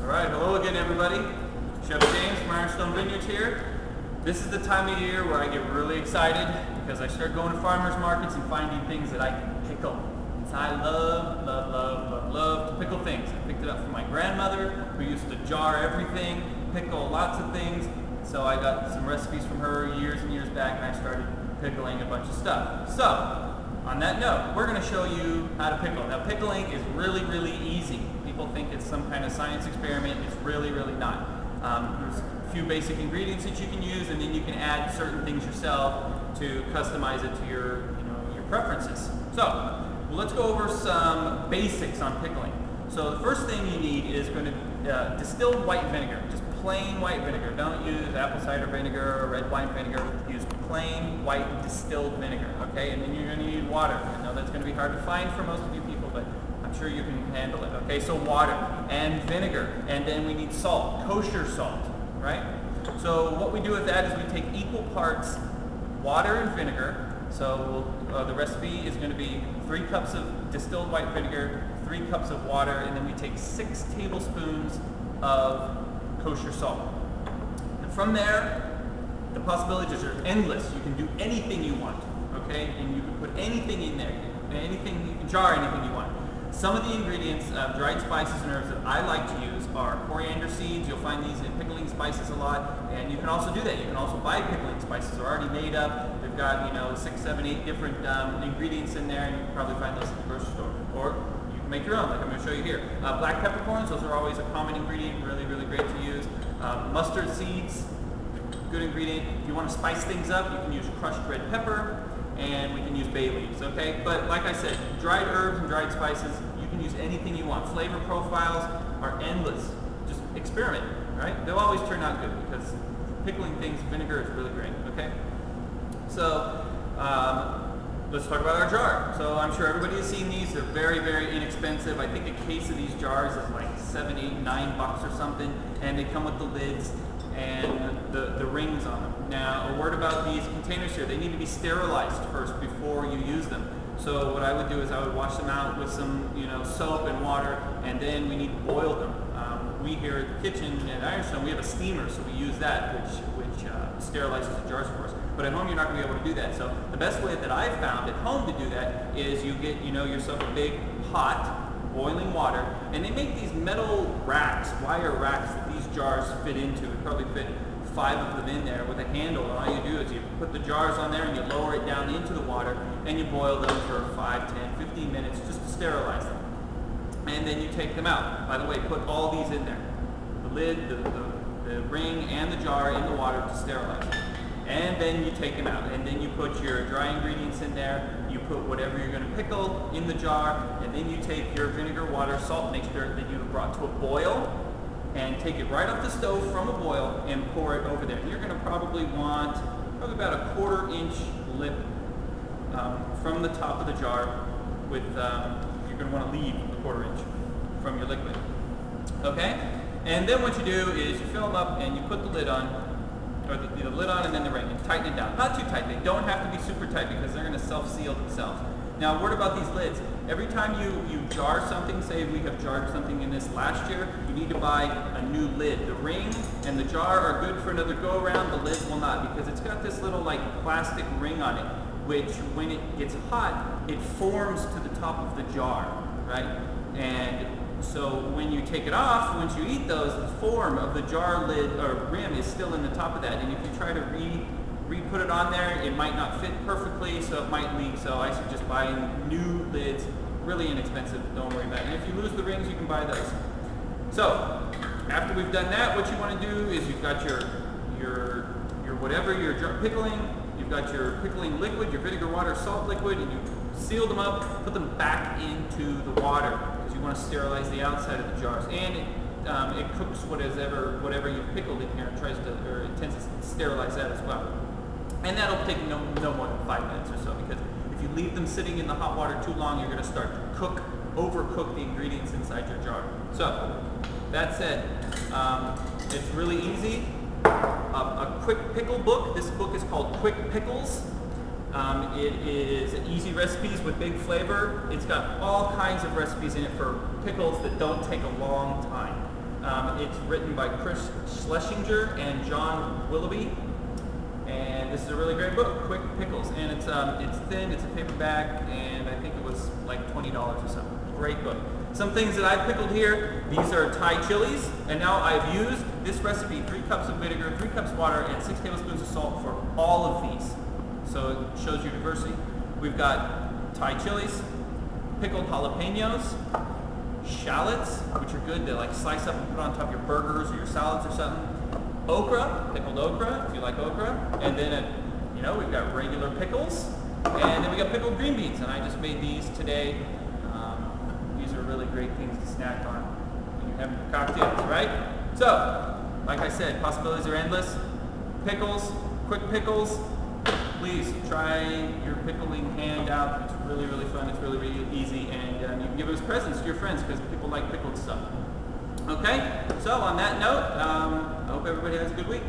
Alright, hello again everybody. Chef James from Ironstone Vineyards here. This is the time of year where I get really excited because I start going to farmers markets and finding things that I can pickle. So I love to pickle things. I picked it up from my grandmother who used to jar everything, pickle lots of things. So I got some recipes from her years and years back and I started pickling a bunch of stuff. So, on that note, we're going to show you how to pickle. Now pickling is really easy. People think it's some kind of science experiment. It's really not. There's a few basic ingredients that you can use, and then you can add certain things yourself to customize it to your preferences. So let's go over some basics on pickling. So the first thing you need is going to distilled white vinegar, just plain white vinegar. Don't use apple cider vinegar or red wine vinegar. Use plain white distilled vinegar, okay? And then you're going to need water. I know that's going to be hard to find for most of you people, but I'm sure you can handle it, okay? So water and vinegar, and then we need salt, kosher salt, right? So what we do with that is we take equal parts water and vinegar. So the recipe is going to be 3 cups of distilled white vinegar, 3 cups of water, and then we take 6 tablespoons of kosher salt. And from there, the possibilities are endless. You can do anything you want, okay? And you can put anything in there, anything, you can jar anything you want. Some of the ingredients, dried spices and herbs that I like to use are coriander seeds. You'll find these in pickling spices a lot, and you can also do that. You can also buy pickling spices. They're already made up. They've got 6, 7, 8 different ingredients in there, and you can probably find those at the grocery store. Or you can make your own, like I'm going to show you here. Black peppercorns, those are always a common ingredient, really great to use. Mustard seeds, good ingredient. If you want to spice things up, you can use crushed red pepper, and we can use bay leaves, okay? But like I said, dried herbs and dried spices, you can use anything you want. Flavor profiles are endless. Just experiment, right? They'll always turn out good because pickling things, vinegar is really great, okay? So, let's talk about our jar. So I'm sure everybody has seen these. They're very inexpensive. I think a case of these jars is like $7, $8, $9 or something, and they come with the lids and the rings on them. Now, a word about these containers here. They need to be sterilized first before you use them. So what I would do is I would wash them out with some soap and water, and then we need to boil them. We here at the kitchen at Ironstone, we have a steamer, so we use that, which sterilizes the jars for us. But at home, you're not going to be able to do that. So the best way that I've found at home to do that is you get yourself a big pot, boiling water, and they make these metal racks, wire racks that these jars fit into. It probably fit 5 of them in there with a handle, and all you do is you put the jars on there and you lower it down into the water and you boil them for 5, 10, 15 minutes just to sterilize them. And then you take them out. By the way, put all these in there. The lid, the ring, and the jar in the water to sterilize them. And then you take them out, and then you put your dry ingredients in there, you put whatever you're going to pickle in the jar, and then you take your vinegar, water, salt mixture that you have brought to a boil, and take it right off the stove from a boil and pour it over there. And you're going to probably want about a 1/4 inch lip from the top of the jar with, you're going to want to leave a 1/4 inch from your liquid. Okay? And then what you do is you fill them up and you put the lid on, or the lid on and then the ring, and tighten it down. Not too tight. They don't have to be super tight because they're going to self-seal themselves. Now, a word about these lids. Every time you jar something, say we have jarred something in this last year, you need to buy a new lid. The ring and the jar are good for another go-around. The lids will not, because it's got this little plastic ring on it, which when it gets hot, it forms to the top of the jar, right? And so when you take it off, once you eat those, the form of the jar lid or rim is still in the top of that. And if you try to re-put it on there, it might not fit perfectly, so it might leak. So I suggest buying new lids, really inexpensive, don't worry about it. And if you lose the rings, you can buy those. So after we've done that, what you want to do is you've got your whatever you're pickling, you've got your pickling liquid, your vinegar, water, salt liquid, and you seal them up, put them back into the water because you want to sterilize the outside of the jars. And it cooks whatever you've pickled in here and intends to sterilize that as well. And that'll take no more than 5 minutes or so, because if you leave them sitting in the hot water too long, you're going to start to overcook the ingredients inside your jar. So, that said, it's really easy. A quick pickle book. This book is called Quick Pickles. It is easy recipes with big flavor. It's got all kinds of recipes in it for pickles that don't take a long time. It's written by Chris Schlesinger and John Willoughby. And this is a really great book, Quick Pickles. And it's thin, it's a paperback, and I think it was like $20 or something. Great book. Some things that I pickled here, these are Thai chilies, and now I've used this recipe, 3 cups of vinegar, 3 cups of water, and 6 tablespoons of salt for all of these. So it shows you diversity. We've got Thai chilies, pickled jalapenos, shallots, which are good to like slice up and put on top of your burgers or your salads or something. Okra, pickled okra, if you like okra. And then, we've got regular pickles. And then we got pickled green beans, and I just made these today. These are really great things to snack on when you're having your cocktails, right? So, like I said, possibilities are endless. Pickles, quick pickles. Please try your pickling hand out. It's really, really fun. It's really, really easy, and you can give it as presents to your friends because people like pickled stuff. Okay, so on that note, I hope everybody has a good week.